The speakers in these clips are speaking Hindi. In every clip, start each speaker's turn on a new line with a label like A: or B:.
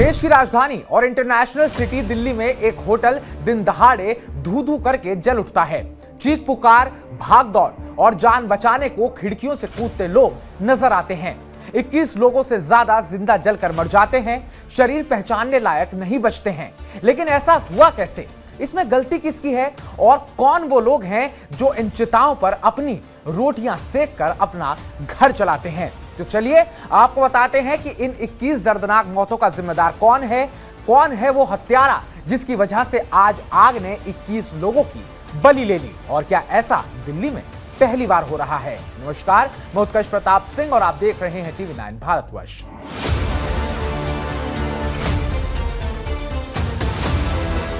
A: देश की राजधानी और इंटरनेशनल सिटी दिल्ली में एक होटल दिन दहाड़े धू धू करके जल उठता है। चीख पुकार, भाग दौड़ और जान बचाने को खिड़कियों से कूदते लोग नजर आते हैं। 21 लोगों से ज्यादा जिंदा जलकर मर जाते हैं, शरीर पहचानने लायक नहीं बचते हैं। लेकिन ऐसा हुआ कैसे? इसमें गलती किसकी है और कौन वो लोग हैं जो इन चिताओं पर अपनी रोटियां सेक कर अपना घर चलाते हैं? तो चलिए आपको बताते हैं कि इन 21 दर्दनाक मौतों का जिम्मेदार कौन है वो हत्यारा जिसकी वजह से आज आग ने 21 लोगों की बलि ले ली। और क्या ऐसा दिल्ली में पहली बार हो रहा है? नमस्कार, मैं उत्कर्ष प्रताप सिंह और आप देख रहे हैं टीवी 9 भारतवर्ष।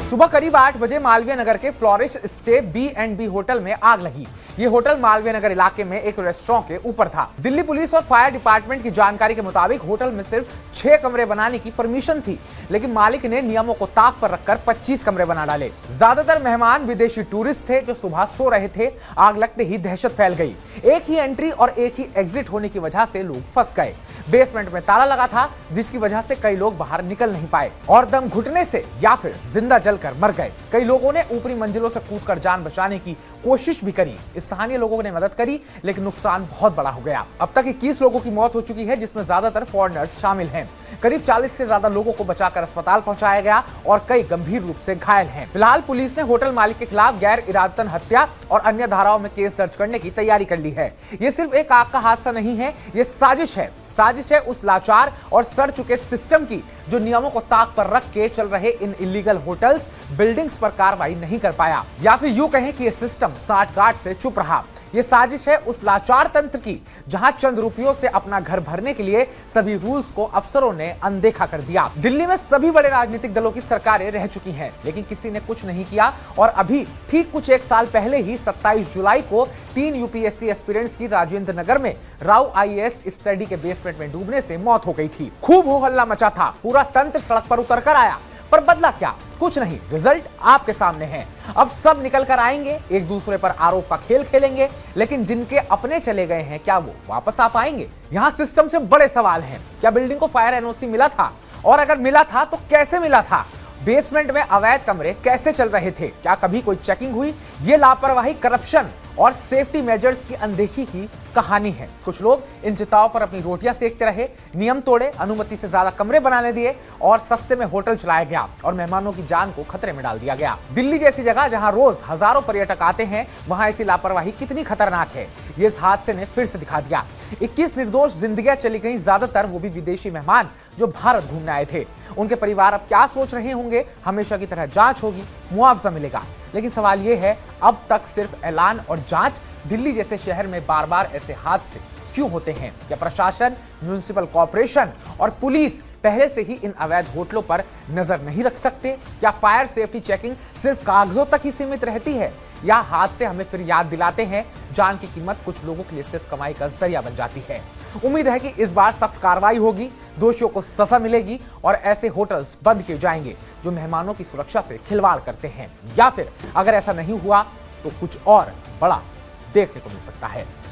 A: सुबह करीब 8 बजे मालवीय नगर के फ्लोरिश स्टे B&B होटल में आग लगी। ये होटल मालवीय नगर इलाके में एक रेस्टोरेंट के ऊपर था। दिल्ली पुलिस और फायर डिपार्टमेंट की जानकारी के मुताबिक होटल में सिर्फ 6 कमरे बनाने की परमिशन थी, लेकिन मालिक ने नियमों को ताक पर रखकर 25 कमरे बना डाले। ज्यादातर मेहमान विदेशी टूरिस्ट थे जो सुबह सो रहे थे। आग लगते ही दहशत फैल गई। एक ही एंट्री और एक ही एग्जिट होने की वजह से लोग फंस गए। बेसमेंट में ताला लगा था, जिसकी वजह से कई लोग बाहर निकल नहीं पाए और दम घुटने से या फिर जिंदा जलकर मर गए। कई लोगों ने ऊपरी मंजिलों से कूदकर जान बचाने की कोशिश भी करी। स्थानीय लोगों ने मदद करी, लेकिन नुकसान बहुत बड़ा हो गया। अब तक 21 लोगों की मौत हो चुकी है, जिसमें ज्यादातर फॉरेनर्स शामिल हैं। करीब 40 से ज्यादा लोगों को बचाकर अस्पताल पहुंचाया गया और कई गंभीर रूप से घायल हैं। फिलहाल पुलिस ने होटल मालिक के खिलाफ गैर इरादतन हत्या और अन्य धाराओं में केस दर्ज करने की तैयारी कर ली है। ये सिर्फ एक आग का हादसा नहीं है, ये साजिश है। साजिश है उस लाचार और सड़ चुके सिस्टम की जो नियमों को ताक पर रख के चल रहे इन इलीगल होटल्स, बिल्डिंग्स पर कार्रवाई नहीं कर पाया, या फिर यूं कहें कि ये सिस्टम साठगांठ से चुप रहा। ये साजिश है उस लाचार तंत्र की जहां चंद रुपयों से अपना घर भरने के लिए सभी रूल्स को अफसरों ने अनदेखा कर दिया। दिल्ली में सभी बड़े राजनीतिक दलों की सरकारें रह चुकी हैं, लेकिन किसी ने कुछ नहीं किया। और अभी ठीक कुछ एक साल पहले ही 27 जुलाई को 3 यूपीएससी एस्पिरेंट्स की राजेंद्र नगर में राव IAS स्टडी के बेसमेंट में डूबने से मौत हो गई थी। खूब हो हल्ला मचा था, पूरा तंत्र सड़क पर उतर कर आया, पर बदला क्या? कुछ नहीं। रिजल्ट आपके सामने है। अब सब निकल कर आएंगे, एक दूसरे पर आरोप का खेल खेलेंगे, लेकिन जिनके अपने चले गए हैं क्या वो वापस आ पाएंगे? यहाँ सिस्टम से बड़े सवाल हैं। क्या बिल्डिंग को फायर NOC मिला था? और अगर मिला था तो कैसे मिला था? बेसमेंट में अवैध कमरे कैसे चल रहे थे? क्या कभी कोई चेकिंग हुई? ये लापरवाही, करप्शन और सेफ्टी मेजर्स की अनदेखी की कहानी है। कुछ लोग इन चिताओं पर अपनी रोटियां सेकते रहे, नियम तोड़े, अनुमति से ज्यादा कमरे बनाने दिए और सस्ते में होटल चलाया गया और मेहमानों की जान को खतरे में डाल दिया गया। दिल्ली जैसी जगह जहां रोज हजारों पर्यटक आते हैं, वहां ऐसी लापरवाही कितनी खतरनाक है, ये इस हादसे ने फिर से दिखा दिया। 21 निर्दोष जिंदगियां चली गई, ज्यादातर वो भी विदेशी मेहमान जो भारत घूमने आए थे। उनके परिवार अब क्या सोच रहे होंगे? हमेशा की तरह जांच होगी, मुआवजा मिलेगा, लेकिन सवाल यह है, अब तक सिर्फ ऐलान और जांच। दिल्ली जैसे शहर में बार बार ऐसे हादसे क्यों होते हैं? क्या प्रशासन, म्युनिसिपल कॉर्पोरेशन और पुलिस पहले से ही इन अवैध होटलों पर नजर नहीं रख सकते? क्या फायर सेफ्टी चेकिंग सिर्फ कागजों तक ही सीमित रहती है? या हादसे हमें फिर याद दिलाते हैं जान की कीमत कुछ लोगों के लिए सिर्फ कमाई का जरिया बन जाती है? उम्मीद है कि इस बार सख्त कार्रवाई होगी, दोषियों को सजा मिलेगी और ऐसे होटल्स बंद किए जाएंगे जो मेहमानों की सुरक्षा से खिलवाड़ करते हैं। या फिर अगर ऐसा नहीं हुआ तो कुछ और बड़ा देखने को मिल सकता है।